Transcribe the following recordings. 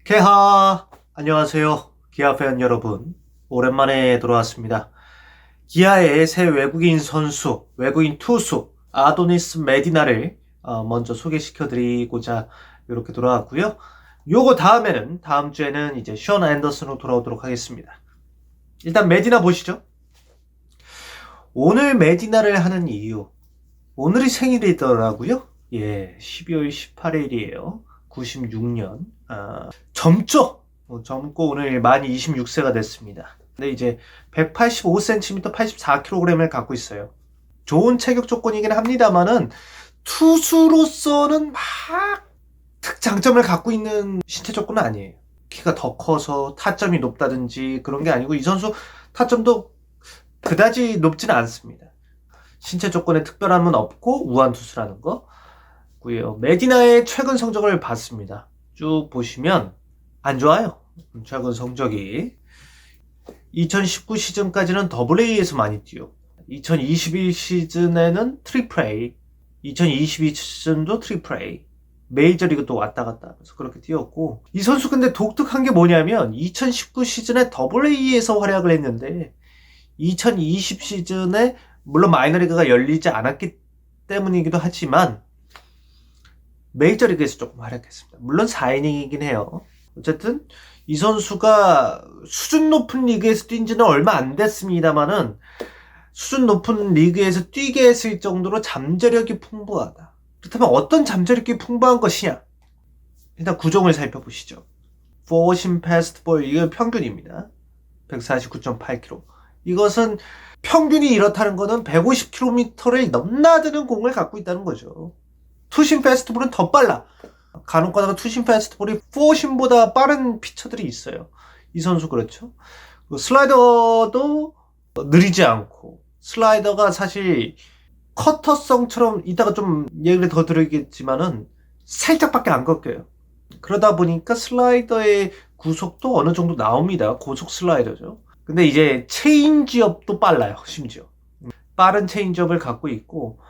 개하 안녕하세요. 기아 팬 여러분, 오랜만에 돌아왔습니다. 기아의 새 외국인 선수, 외국인 투수 아도니스 메디나를 먼저 소개시켜 드리고자 이렇게 돌아왔고요. 요거 다음 주에는 이제 션 앤더슨으로 돌아오도록 하겠습니다. 일단 메디나 보시죠. 오늘 메디나를 하는 이유, 오늘이 생일이더라고요. 예, 12월 18일이에요. 96년. 젊죠? 젊고 오늘 만 26세가 됐습니다. 근데 이제 185cm, 84kg을 갖고 있어요. 좋은 체격 조건이긴 합니다만은 투수로서는 막 특장점을 갖고 있는 신체 조건은 아니에요. 키가 더 커서 타점이 높다든지 그런 게 아니고 이 선수 타점도 그다지 높지는 않습니다. 신체 조건에 특별함은 없고 우한 투수라는 거. 고요. 메디나의 최근 성적을 봤습니다. 쭉 보시면 안 좋아요. 최근 성적이 2019 시즌까지는 더블A에서 많이 뛰어 2021 시즌에는 트리플 A, 2022 시즌도 트리플 A, 메이저리그 또 왔다 갔다 하면서 그렇게 뛰었고, 이 선수 근데 독특한 게 뭐냐면 2019 시즌에 더블A에서 활약을 했는데 2020 시즌에 물론 마이너리그가 열리지 않았기 때문이기도 하지만 메이저리그에서 조금 활약했습니다. 물론 4이닝이긴 해요. 어쨌든 이 선수가 수준 높은 리그에서 뛴 지는 얼마 안 됐습니다만은 수준 높은 리그에서 뛰게 했을 정도로 잠재력이 풍부하다. 그렇다면 어떤 잠재력이 풍부한 것이냐? 일단 구종을 살펴보시죠. 포심 패스트볼, 이건 평균입니다. 149.8km. 이것은 평균이 이렇다는 것은 150km를 넘나드는 공을 갖고 있다는 거죠. 투심 패스트볼은 더 빨라. 간혹 가다가 투심 패스트볼이 포심보다 빠른 피처들이 있어요. 이 선수 그렇죠. 슬라이더도 느리지 않고, 슬라이더가 사실 커터성처럼 이따가 좀 얘기를 더 드리겠지만은 살짝밖에 안 꺾여요. 그러다 보니까 슬라이더의 구속도 어느 정도 나옵니다. 고속 슬라이더죠. 근데 이제 체인지업도 빨라요. 심지어 빠른 체인지업을 갖고 있고,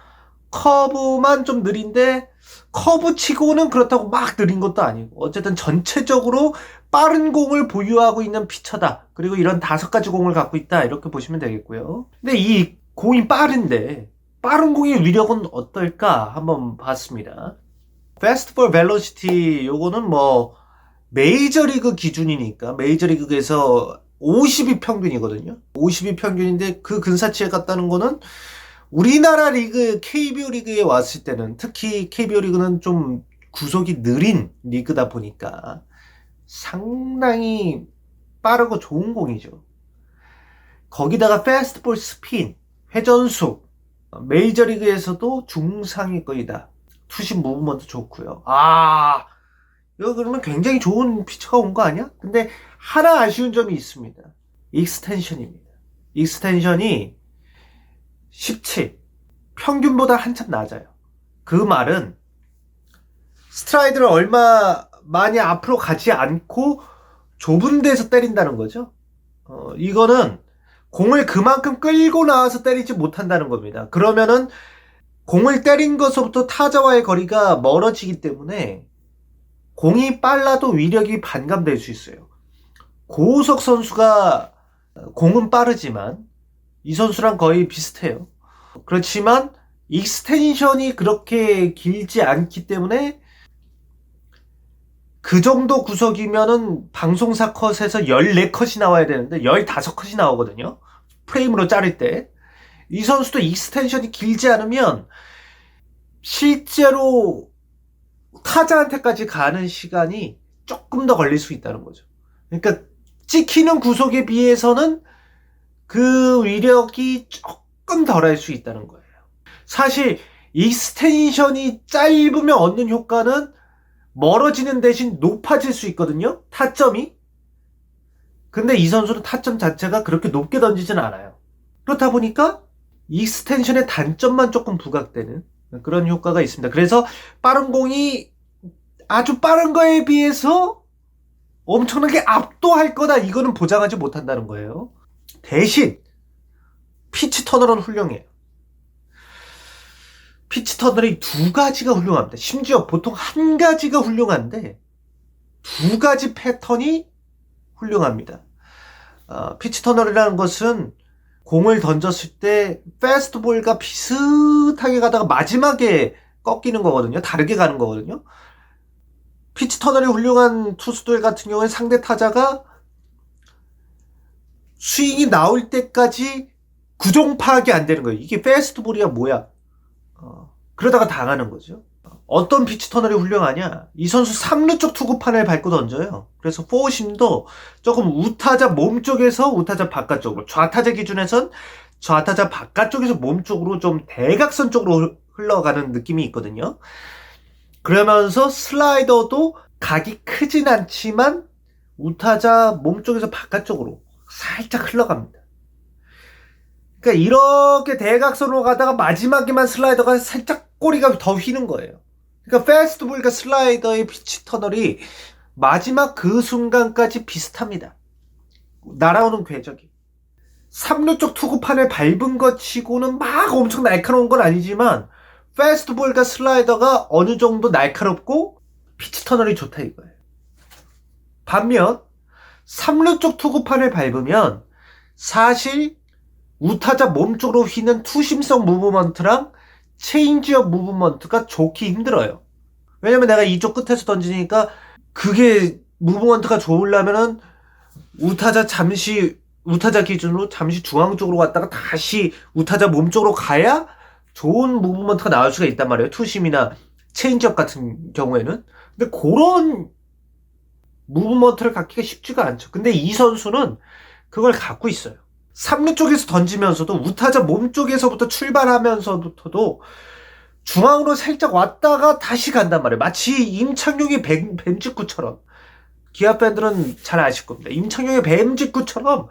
커브만 좀 느린데 커브 치고는 그렇다고 막 느린 것도 아니고, 어쨌든 전체적으로 빠른 공을 보유하고 있는 피처다. 그리고 이런 5가지 공을 갖고 있다, 이렇게 보시면 되겠고요. 근데 이 공이 빠른데 빠른 공의 위력은 어떨까 한번 봤습니다. 패스트볼 벨로시티, 요거는 뭐 메이저리그 기준이니까 메이저리그에서 50이 평균이거든요. 50이 평균인데 그 근사치에 갔다는 거는 우리나라 리그 KBO 리그에 왔을 때는, 특히 KBO 리그는 좀 구속이 느린 리그다 보니까 상당히 빠르고 좋은 공이죠. 거기다가 패스트볼 스핀, 회전속, 메이저리그에서도 중상위권이다. 투심 무브먼트 좋고요. 이거 그러면 굉장히 좋은 피처가 온 거 아니야? 근데 하나 아쉬운 점이 있습니다. 익스텐션입니다. 익스텐션이 17, 평균보다 한참 낮아요. 그 말은 스트라이드를 얼마 많이 앞으로 가지 않고 좁은 데서 때린다는 거죠. 이거는 공을 그만큼 끌고 나와서 때리지 못한다는 겁니다. 그러면은 공을 때린 것부터 타자와의 거리가 멀어지기 때문에 공이 빨라도 위력이 반감될 수 있어요. 고우석 선수가 공은 빠르지만 이 선수랑 거의 비슷해요. 그렇지만 익스텐션이 그렇게 길지 않기 때문에 그 정도 구속이면은 방송사 컷에서 14컷이 나와야 되는데 15컷이 나오거든요. 프레임으로 자를 때. 이 선수도 익스텐션이 길지 않으면 실제로 타자한테까지 가는 시간이 조금 더 걸릴 수 있다는 거죠. 그러니까 찍히는 구속에 비해서는 그 위력이 조금 덜할 수 있다는 거예요. 사실 익스텐션이 짧으면 얻는 효과는 멀어지는 대신 높아질 수 있거든요. 타점이. 근데 이 선수는 타점 자체가 그렇게 높게 던지진 않아요. 그렇다 보니까 익스텐션의 단점만 조금 부각되는 그런 효과가 있습니다. 그래서 빠른 공이 아주 빠른 거에 비해서 엄청나게 압도할 거다, 이거는 보장하지 못한다는 거예요. 대신 피치 터널은 훌륭해요. 피치 터널이 2가지가 훌륭합니다. 심지어 보통 1가지가 훌륭한데 두 가지 패턴이 훌륭합니다. 피치 터널이라는 것은 공을 던졌을 때 패스트볼과 비슷하게 가다가 마지막에 꺾이는 거거든요. 다르게 가는 거거든요. 피치 터널이 훌륭한 투수들 같은 경우에 상대 타자가 스윙이 나올 때까지 구종 파악이 안 되는 거예요. 이게 패스트볼이야 뭐야. 그러다가 당하는 거죠. 어떤 피치 터널이 훌륭하냐? 이 선수 3루 쪽 투구판을 밟고 던져요. 그래서 포심도 조금 우타자 몸쪽에서 우타자 바깥쪽으로, 좌타자 기준에선 좌타자 바깥쪽에서 몸쪽으로 좀 대각선 쪽으로 흘러가는 느낌이 있거든요. 그러면서 슬라이더도 각이 크진 않지만 우타자 몸쪽에서 바깥쪽으로 살짝 흘러갑니다. 그러니까 이렇게 대각선으로 가다가 마지막에만 슬라이더가 살짝 꼬리가 더 휘는 거예요. 그러니까 패스트볼과 슬라이더의 피치 터널이 마지막 그 순간까지 비슷합니다. 날아오는 궤적이. 3루 쪽 투구판을 밟은 것 치고는 막 엄청 날카로운 건 아니지만 패스트볼과 슬라이더가 어느 정도 날카롭고 피치 터널이 좋다 이거예요. 반면 3루 쪽 투구판을 밟으면 사실 우타자 몸쪽으로 휘는 투심성 무브먼트랑 체인지업 무브먼트가 좋기 힘들어요. 왜냐면 내가 이쪽 끝에서 던지니까 그게 무브먼트가 좋으려면은 우타자 기준으로 잠시 중앙 쪽으로 갔다가 다시 우타자 몸쪽으로 가야 좋은 무브먼트가 나올 수가 있단 말이에요. 투심이나 체인지업 같은 경우에는. 근데 그런 무브먼트를 갖기가 쉽지가 않죠. 근데 이 선수는 그걸 갖고 있어요. 3루 쪽에서 던지면서도 우타자 몸쪽에서부터 출발하면서부터도 중앙으로 살짝 왔다가 다시 간단 말이에요. 마치 임창용의 뱀직구처럼. 기아 팬들은 잘 아실 겁니다. 임창용의 뱀직구처럼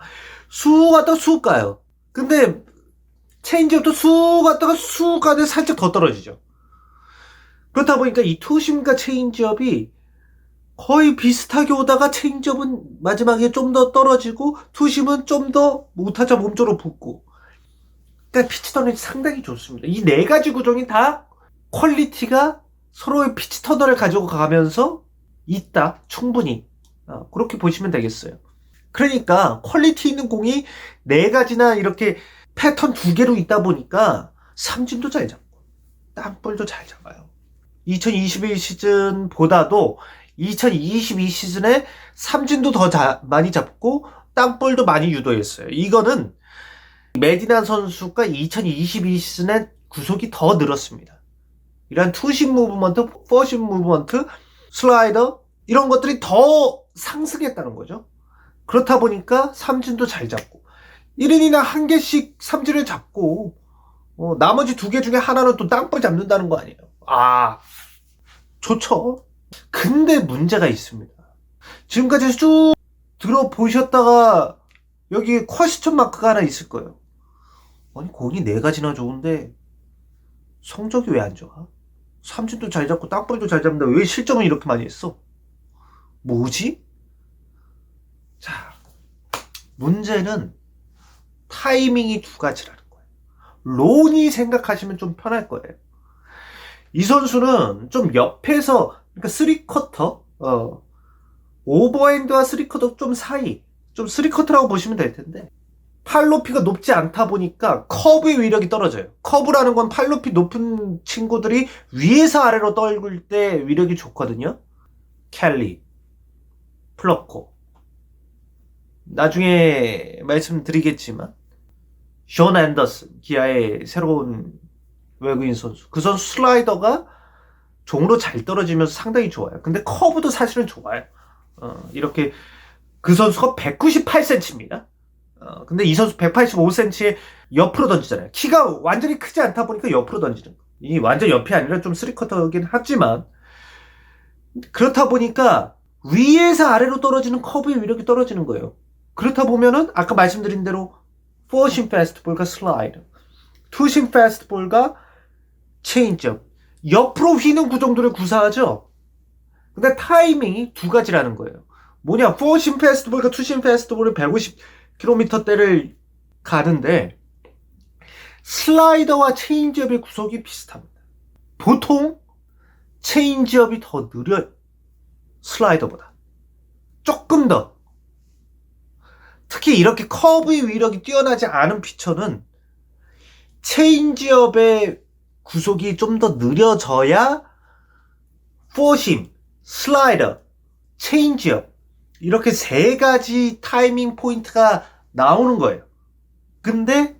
쑥 왔다가 쑥 가요. 근데 체인지업도 쑥 왔다가 쑥 가는데 살짝 더 떨어지죠. 그렇다 보니까 이 투심과 체인지업이 거의 비슷하게 오다가 체인지업은 마지막에 좀 더 떨어지고 투심은 좀 더 우타자 몸쪽으로 붙고. 그러니까 피치 터널이 상당히 좋습니다. 이 네 가지 구종이 다 퀄리티가 서로의 피치 터널을 가지고 가면서 있다. 충분히. 그렇게 보시면 되겠어요. 그러니까 퀄리티 있는 공이 네 가지나 이렇게 패턴 두 개로 있다 보니까 삼진도 잘 잡고 땅볼도 잘 잡아요. 2021 시즌보다도 2022 시즌에 삼진도 더 많이 잡고 땅볼도 많이 유도했어요. 이거는 메디나 선수가 2022 시즌에 구속이 더 늘었습니다. 이런 투심 무브먼트, 포심 무브먼트, 슬라이더 이런 것들이 더 상승했다는 거죠. 그렇다 보니까 삼진도 잘 잡고 1인이나 한 개씩 삼진을 잡고 나머지 두 개 중에 하나는 또 땅볼 잡는다는 거 아니에요. 좋죠. 근데 문제가 있습니다. 지금까지 쭉 들어보셨다가 여기 퀘스천 마크가 하나 있을 거예요. 아니 공이 네 가지나 좋은데 성적이 왜 안 좋아? 삼진도 잘 잡고 땅볼도 잘 잡는데 왜 실점을 이렇게 많이 했어? 뭐지? 자, 문제는 타이밍이 두 가지라는 거예요. 론이 생각하시면 좀 편할 거예요. 이 선수는 좀 옆에서 그러니까 3쿼터 오버핸드와 3쿼터 좀 사이 좀 3쿼터라고 보시면 될 텐데 팔 높이가 높지 않다 보니까 커브의 위력이 떨어져요. 커브라는 건 팔 높이 높은 친구들이 위에서 아래로 떨굴 때 위력이 좋거든요. 켈리, 플러코 나중에 말씀드리겠지만 존 앤더슨 기아의 새로운 외국인 선수 그 선수 슬라이더가 종으로 잘 떨어지면서 상당히 좋아요. 근데 커브도 사실은 좋아요. 이렇게 그 선수가 198cm입니다. 근데 이 선수 185cm에 옆으로 던지잖아요. 키가 완전히 크지 않다 보니까 옆으로 던지는 거. 이 완전 옆이 아니라 좀 3쿼터긴 하지만 그렇다 보니까 위에서 아래로 떨어지는 커브의 위력이 떨어지는 거예요. 그렇다 보면은 아까 말씀드린 대로 4심 패스트볼과 슬라이드, 2심 패스트볼과 체인지업 옆으로 휘는 구정도를 구사하죠. 근데 타이밍이 두 가지라는 거예요. 뭐냐 4심 패스트볼과 2심 패스트볼을 150km대를 가는데 슬라이더와 체인지업의 구속이 비슷합니다. 보통 체인지업이 더 느려요. 슬라이더보다. 조금 더, 특히 이렇게 커브의 위력이 뛰어나지 않은 피처는 체인지업의 구속이 좀 더 느려져야 포심, 슬라이더, 체인지업 이렇게 세 가지 타이밍 포인트가 나오는 거예요. 근데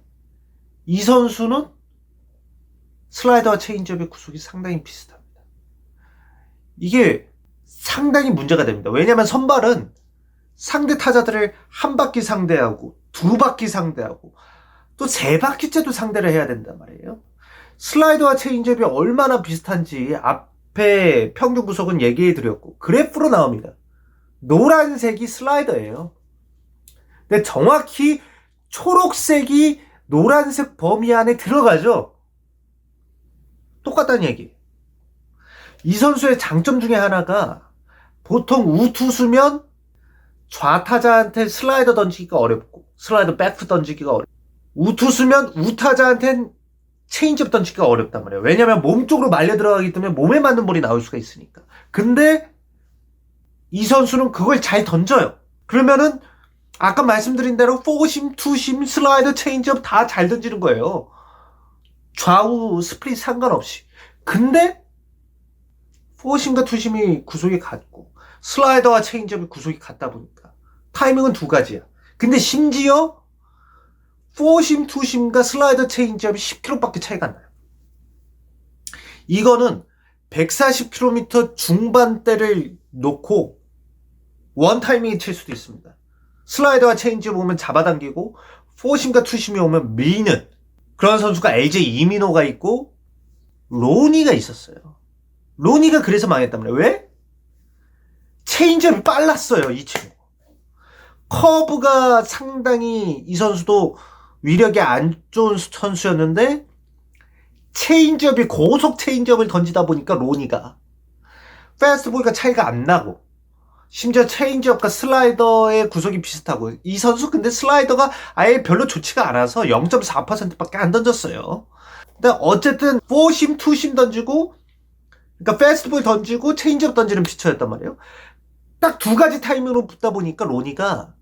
이 선수는 슬라이더와 체인지업의 구속이 상당히 비슷합니다. 이게 상당히 문제가 됩니다. 왜냐하면 선발은 상대 타자들을 한 바퀴 상대하고 두 바퀴 상대하고 또 세 바퀴째도 상대를 해야 된단 말이에요. 슬라이더와 체인지업이 얼마나 비슷한지 앞에 평균 구속은 얘기해 드렸고 그래프로 나옵니다. 노란색이 슬라이더예요. 근데 정확히 초록색이 노란색 범위 안에 들어가죠. 똑같다는 얘기. 이 선수의 장점 중에 하나가 보통 우투수면 좌타자한테 슬라이더 던지기가 어렵고 슬라이더 백프 던지기가 어렵고 우투수면 우타자한테는 체인지업 던지기가 어렵단 말이에요. 왜냐면 몸 쪽으로 말려 들어가기 때문에 몸에 맞는 볼이 나올 수가 있으니까. 근데 이 선수는 그걸 잘 던져요. 그러면은 아까 말씀드린 대로 포심, 투심, 슬라이더, 체인지업 다 잘 던지는 거예요. 좌우 스플릿 상관없이. 근데 포심과 투심이 구속이 같고 슬라이더와 체인지업이 구속이 같다 보니까 타이밍은 두 가지야. 근데 심지어 포심, 투심과 슬라이더, 체인지업이 10km밖에 차이가 안 나요. 이거는 140km 중반대를 놓고 원 타이밍에 칠 수도 있습니다. 슬라이더와 체인지업 오면 잡아당기고 포심과 투심이 오면 미는 그런 선수가 LJ 이민호가 있고 로니가 있었어요. 로니가 그래서 망했단 말이에요. 왜? 체인지업이 빨랐어요. 이 친구. 커브가 상당히 이 선수도 위력이 안 좋은 선수였는데 체인지업이 고속 체인지업을 던지다 보니까 로니가 패스트볼과 차이가 안 나고 심지어 체인지업과 슬라이더의 구속이 비슷하고 이 선수 근데 슬라이더가 아예 별로 좋지가 않아서 0.4%밖에 안 던졌어요. 근데 어쨌든 4심, 2심 던지고 그러니까 패스트볼 던지고 체인지업 던지는 피처였단 말이에요. 딱 두 가지 타이밍으로 붙다 보니까 로니가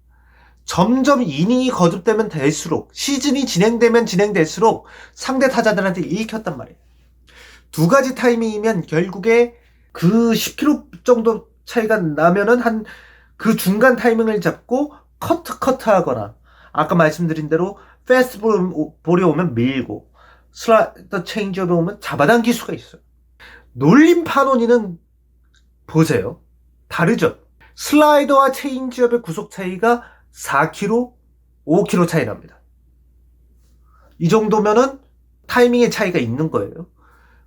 점점 이닝이 거듭되면 될수록 시즌이 진행되면 진행될수록 상대 타자들한테 읽혔단 말이에요. 두 가지 타이밍이면 결국에 그 10km 정도 차이가 나면은 한 그 중간 타이밍을 잡고 커트 하거나 아까 말씀드린 대로 패스트볼이 오면 밀고 슬라이더 체인지업이 오면 잡아당길 수가 있어요. 놀림 파노니는 보세요. 다르죠. 슬라이더와 체인지업의 구속 차이가 4km, 5km 차이 납니다. 이 정도면은 타이밍의 차이가 있는 거예요.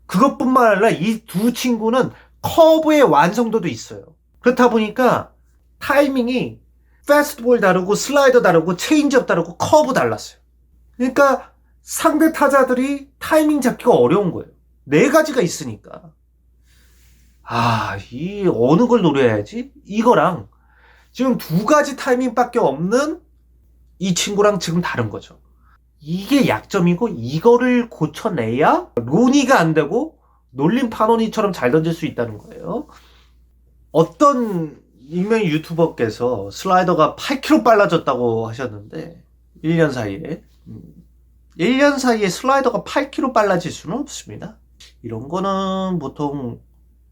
그것뿐만 아니라 이 두 친구는 커브의 완성도도 있어요. 그렇다 보니까 타이밍이 패스트볼 다르고 슬라이더 다르고 체인지업 다르고 커브 달랐어요. 그러니까 상대 타자들이 타이밍 잡기가 어려운 거예요. 네 가지가 있으니까. 이 어느 걸 노려야지? 이거랑 지금 두 가지 타이밍밖에 없는 이 친구랑 지금 다른 거죠. 이게 약점이고 이거를 고쳐내야 로니가 안 되고 놀림 파노니처럼 잘 던질 수 있다는 거예요. 어떤 익명 유튜버께서 슬라이더가 8km 빨라졌다고 하셨는데 1년 사이에 1년 사이에 슬라이더가 8km 빨라질 수는 없습니다. 이런 거는 보통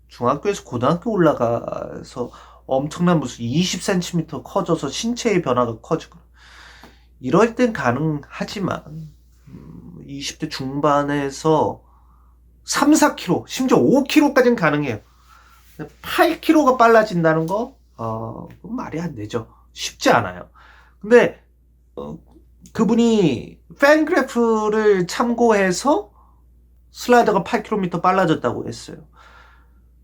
중학교에서 고등학교 올라가서 엄청난 무슨 20cm 커져서 신체의 변화가 커지고 이럴 땐 가능하지만 20대 중반에서 3, 4kg 심지어 5kg까지는 가능해요. 8kg가 빨라진다는 거 그건 말이 안 되죠. 쉽지 않아요. 근데 그분이 팬그래프를 참고해서 슬라이더가 8km 빨라졌다고 했어요.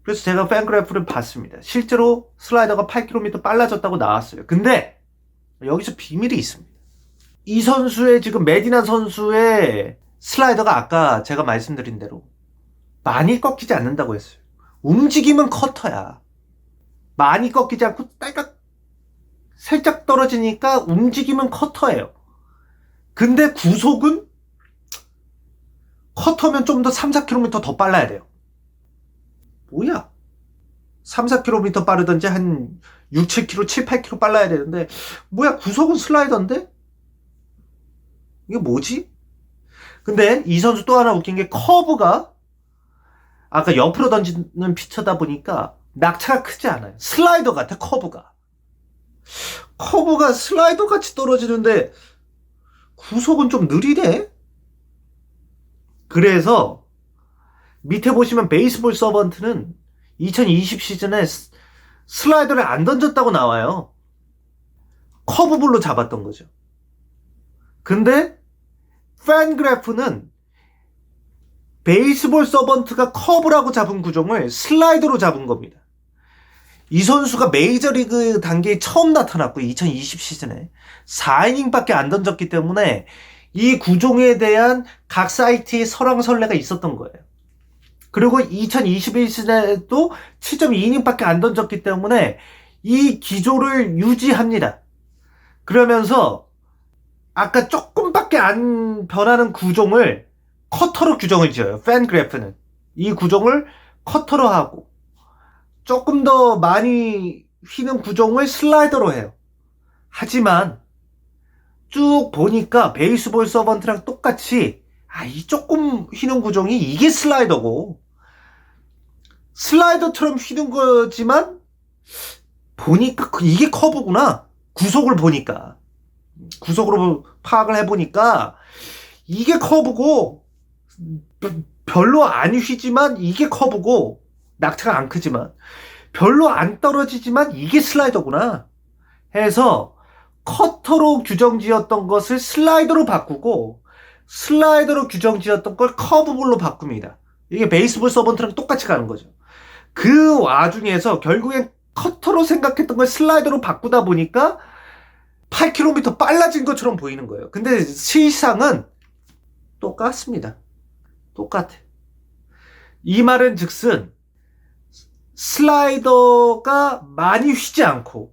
그래서 제가 팬그래프를 봤습니다. 실제로 슬라이더가 8km 빨라졌다고 나왔어요. 근데 여기서 비밀이 있습니다. 이 선수의 지금 메디나 선수의 슬라이더가 아까 제가 말씀드린 대로 많이 꺾이지 않는다고 했어요. 움직임은 커터야. 많이 꺾이지 않고 딸깍 살짝 떨어지니까 움직임은 커터예요. 근데 구속은 커터면 좀 더 3, 4km 더 빨라야 돼요. 뭐야? 3, 4km 빠르든지 한 6, 7km, 7, 8km 빨라야 되는데 뭐야 구속은 슬라이더인데? 이게 뭐지? 근데 이 선수 또 하나 웃긴 게 커브가 아까 옆으로 던지는 피처다 보니까 낙차가 크지 않아요. 슬라이더 같아 커브가. 커브가 슬라이더 같이 떨어지는데 구속은 좀 느리네? 그래서 밑에 보시면 베이스볼 서번트는 2020 시즌에 슬라이더를 안 던졌다고 나와요. 커브볼로 잡았던 거죠. 근데 팬그래프는 베이스볼 서번트가 커브라고 잡은 구종을 슬라이더로 잡은 겁니다. 이 선수가 메이저리그 단계에 처음 나타났고 2020 시즌에 4이닝밖에 안 던졌기 때문에 이 구종에 대한 각 사이트의 설왕설래가 있었던 거예요. 그리고 2021 시즌에도 7.2이닝밖에 안 던졌기 때문에 이 기조를 유지합니다. 그러면서 아까 조금밖에 안 변하는 구종을 커터로 규정을 지어요. 팬그래프는. 이 구종을 커터로 하고 조금 더 많이 휘는 구종을 슬라이더로 해요. 하지만 쭉 보니까 베이스볼 서번트랑 똑같이 이 조금 휘는 구종이 이게 슬라이더고 슬라이더처럼 휘는 거지만 보니까 이게 커브구나. 구속을 보니까 구속으로 파악을 해보니까 이게 커브고 별로 안 휘지만 이게 커브고 낙차가 안 크지만 별로 안 떨어지지만 이게 슬라이더구나 해서 커터로 규정지었던 것을 슬라이더로 바꾸고 슬라이더로 규정지었던 걸 커브볼로 바꿉니다. 이게 베이스볼 서번트랑 똑같이 가는 거죠. 그 와중에서 결국엔 커터로 생각했던 걸 슬라이더로 바꾸다 보니까 8km 빨라진 것처럼 보이는 거예요. 근데 실상은 똑같습니다. 똑같아. 이 말은 즉슨 슬라이더가 많이 휘지 않고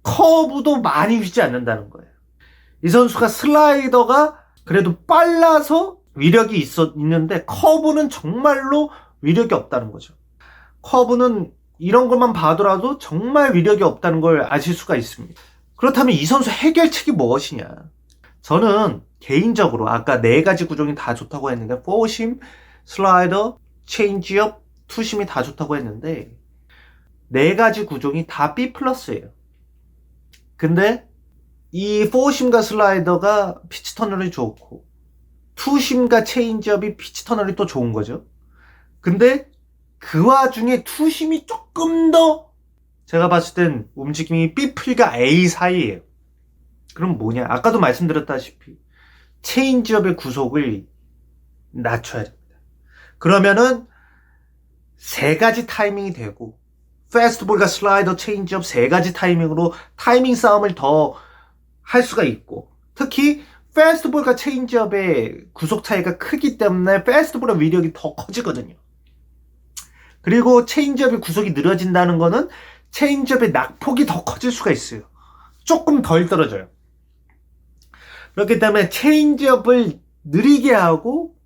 커브도 많이 휘지 않는다는 거예요. 이 선수가 슬라이더가 그래도 빨라서 위력이 있는데 커브는 정말로 위력이 없다는 거죠. 커브는 이런 것만 봐더라도 정말 위력이 없다는 걸 아실 수가 있습니다. 그렇다면 이 선수 해결책이 무엇이냐? 저는 개인적으로 아까 4가지 구종이 다 좋다고 했는데 포심, 슬라이더, 체인지업, 투심이 다 좋다고 했는데 4가지 구종이 다 B 플러스예요. 근데 이 포심과 슬라이더가 피치 터널이 좋고 투심과 체인지업이 피치 터널이 또 좋은 거죠. 근데 그 와중에 투심이 조금 더 제가 봤을 땐 움직임이 B풀과 A 사이예요. 그럼 뭐냐? 아까도 말씀드렸다시피 체인지업의 구속을 낮춰야 됩니다. 그러면은 3가지 타이밍이 되고 패스트볼과 슬라이더, 체인지업 3가지 타이밍으로 타이밍 싸움을 더 할 수가 있고 특히 패스트볼과 체인지업의 구속 차이가 크기 때문에 패스트볼의 위력이 더 커지거든요. 그리고 체인지업의 구속이 느려진다는 거는 체인지업의 낙폭이 더 커질 수가 있어요. 조금 덜 떨어져요. 그렇기 때문에 체인지업을 느리게 하고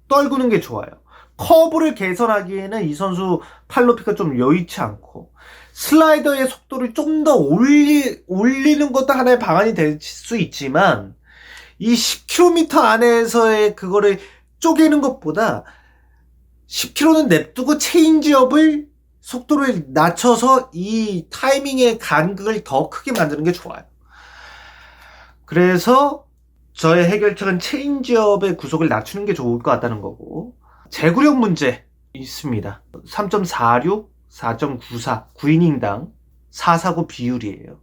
떨구는 게 좋아요. 커브를 개선하기에는 이 선수 팔 높이가 좀 여의치 않고 슬라이더의 속도를 좀 더 올리는 것도 하나의 방안이 될 수 있지만 이 10km 안에서의 그거를 쪼개는 것보다 10km는 냅두고 체인지업을 속도를 낮춰서 이 타이밍의 간극을 더 크게 만드는 게 좋아요. 그래서 저의 해결책은 체인지업의 구속을 낮추는 게 좋을 것 같다는 거고 제구력 문제 있습니다. 3.46, 4.94, 9이닝당 449 비율이에요.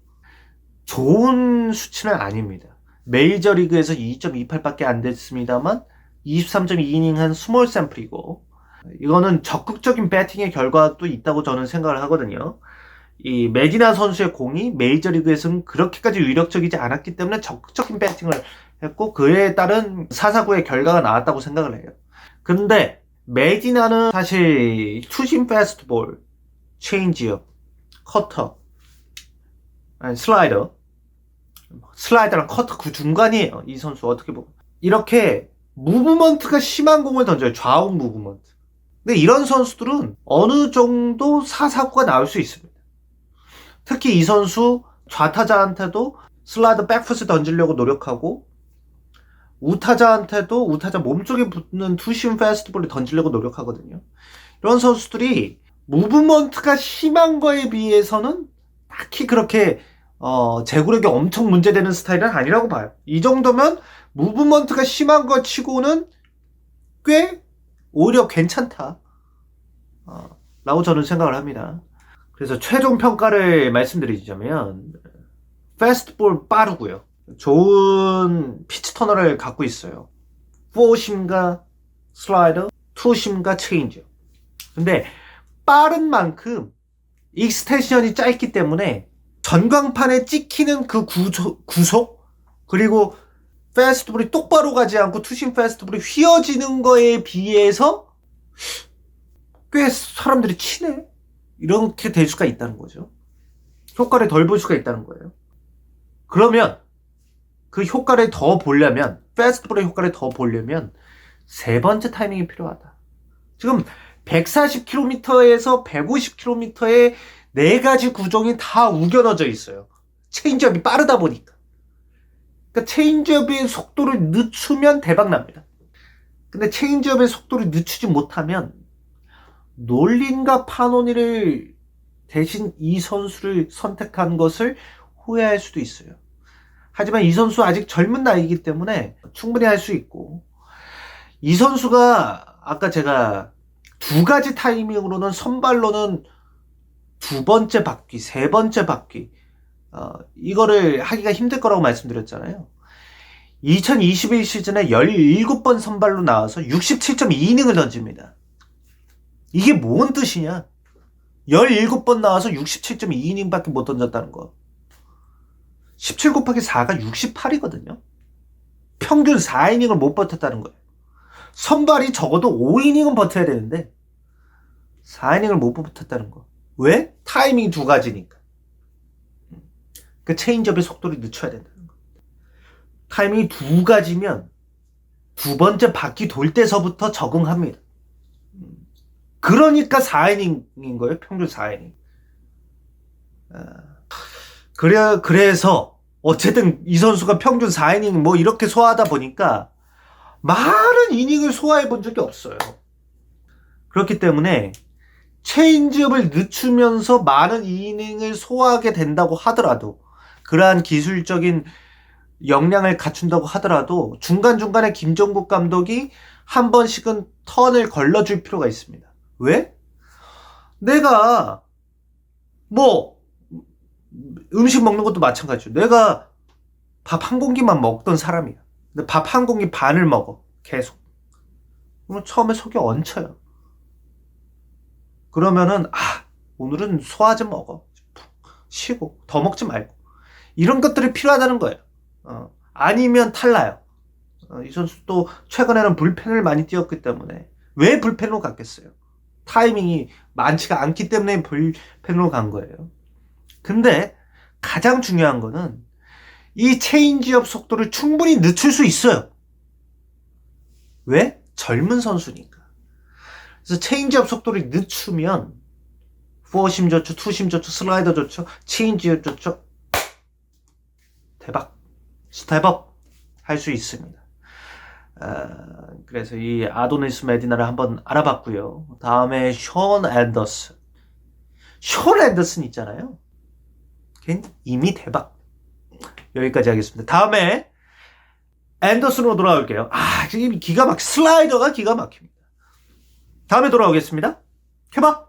좋은 수치는 아닙니다. 메이저리그에서 2.28밖에 안 됐습니다만 23.2이닝 한 스몰 샘플이고 이거는 적극적인 배팅의 결과도 있다고 저는 생각을 하거든요. 이 메디나 선수의 공이 메이저리그에서는 그렇게까지 위력적이지 않았기 때문에 적극적인 배팅을 했고 그에 따른 449의 결과가 나왔다고 생각을 해요. 근데 메디나는 사실 투심 패스트볼, 체인지업, 커터, 아니, 슬라이더랑 커터 그 중간이에요. 이 선수 어떻게 보면 이렇게 무브먼트가 심한 공을 던져요. 좌우 무브먼트. 근데 이런 선수들은 어느 정도 사사구가 나올 수 있습니다. 특히 이 선수 좌타자한테도 슬라이드 백풋을 던지려고 노력하고 우타자한테도 우타자 몸쪽에 붙는 투심 페스티벌을 던지려고 노력하거든요. 이런 선수들이 무브먼트가 심한 거에 비해서는 딱히 그렇게 제구력이 엄청 문제되는 스타일은 아니라고 봐요. 이 정도면 무브먼트가 심한 거 치고는 꽤 오히려 괜찮다 라고 저는 생각을 합니다. 그래서 최종 평가를 말씀드리자면 패스트볼 빠르고요. 좋은 피치 터널을 갖고 있어요. 4심과 슬라이더, 2심과 체인지. 근데 빠른 만큼 익스텐션이 짧기 때문에 전광판에 찍히는 그 구속 그리고 패스트볼이 똑바로 가지 않고 투심 패스트볼이 휘어지는 거에 비해서 꽤 사람들이 치네? 이렇게 될 수가 있다는 거죠. 효과를 덜 볼 수가 있다는 거예요. 그러면 그 효과를 더 보려면 패스트볼의 효과를 더 보려면 세 번째 타이밍이 필요하다. 지금 140km에서 150km의 네 가지 구종이 다 우겨넣어져 있어요. 체인지업이 빠르다 보니까. 그러니까 체인지업의 속도를 늦추면 대박납니다. 근데 체인지업의 속도를 늦추지 못하면 놀린과 파노니를 대신 이 선수를 선택한 것을 후회할 수도 있어요. 하지만 이 선수 아직 젊은 나이이기 때문에 충분히 할 수 있고, 이 선수가 아까 제가 두 가지 타이밍으로는 선발로는 두 번째 바퀴, 세 번째 바퀴 이거를 하기가 힘들 거라고 말씀드렸잖아요. 2021 시즌에 17번 선발로 나와서 67.2이닝을 던집니다. 이게 뭔 뜻이냐? 17번 나와서 67.2이닝밖에 못 던졌다는 거. 17 곱하기 4가 68이거든요. 평균 4이닝을 못 버텼다는 거예요. 선발이 적어도 5이닝은 버텨야 되는데 4이닝을 못 버텼다는 거. 왜? 타이밍이 두 가지니까. 그 체인지업의 속도를 늦춰야 된다는 거. 타이밍이 두 가지면 두 번째 바퀴 돌 때서부터 적응합니다. 그러니까 4이닝인 거예요. 평균 4이닝. 그래서 어쨌든 이 선수가 평균 4이닝 뭐 이렇게 소화하다 보니까 많은 이닝을 소화해 본 적이 없어요. 그렇기 때문에 체인지업을 늦추면서 많은 이닝을 소화하게 된다고 하더라도, 그러한 기술적인 역량을 갖춘다고 하더라도 중간중간에 김종국 감독이 한 번씩은 턴을 걸러줄 필요가 있습니다. 왜? 내가 뭐 음식 먹는 것도 마찬가지죠. 내가 밥 한 공기만 먹던 사람이야. 근데 밥 한 공기 반을 먹어. 계속. 그러면 처음에 속이 얹혀요. 그러면은 오늘은 소화 좀 먹어. 쉬고 더 먹지 말고. 이런 것들이 필요하다는 거예요. 아니면 탈나요. 이 선수도 최근에는 불펜을 많이 뛰었기 때문에. 왜 불펜으로 갔겠어요? 타이밍이 많지가 않기 때문에 불펜으로 간 거예요. 근데 가장 중요한 거는 이 체인지업 속도를 충분히 늦출 수 있어요. 왜? 젊은 선수니까. 그래서 체인지업 속도를 늦추면 4심 좋죠, 2심 좋죠, 슬라이더 좋죠, 체인지업 좋죠. 대박. 스텝업 할 수 있습니다. 그래서 이 아도니스 메디나를 한번 알아봤고요. 다음에 션 앤더슨. 션 앤더슨 있잖아요. 걔는 이미 대박. 여기까지 하겠습니다. 다음에 앤더슨으로 돌아올게요. 지금 슬라이더가 기가 막힙니다. 다음에 돌아오겠습니다. 해봐.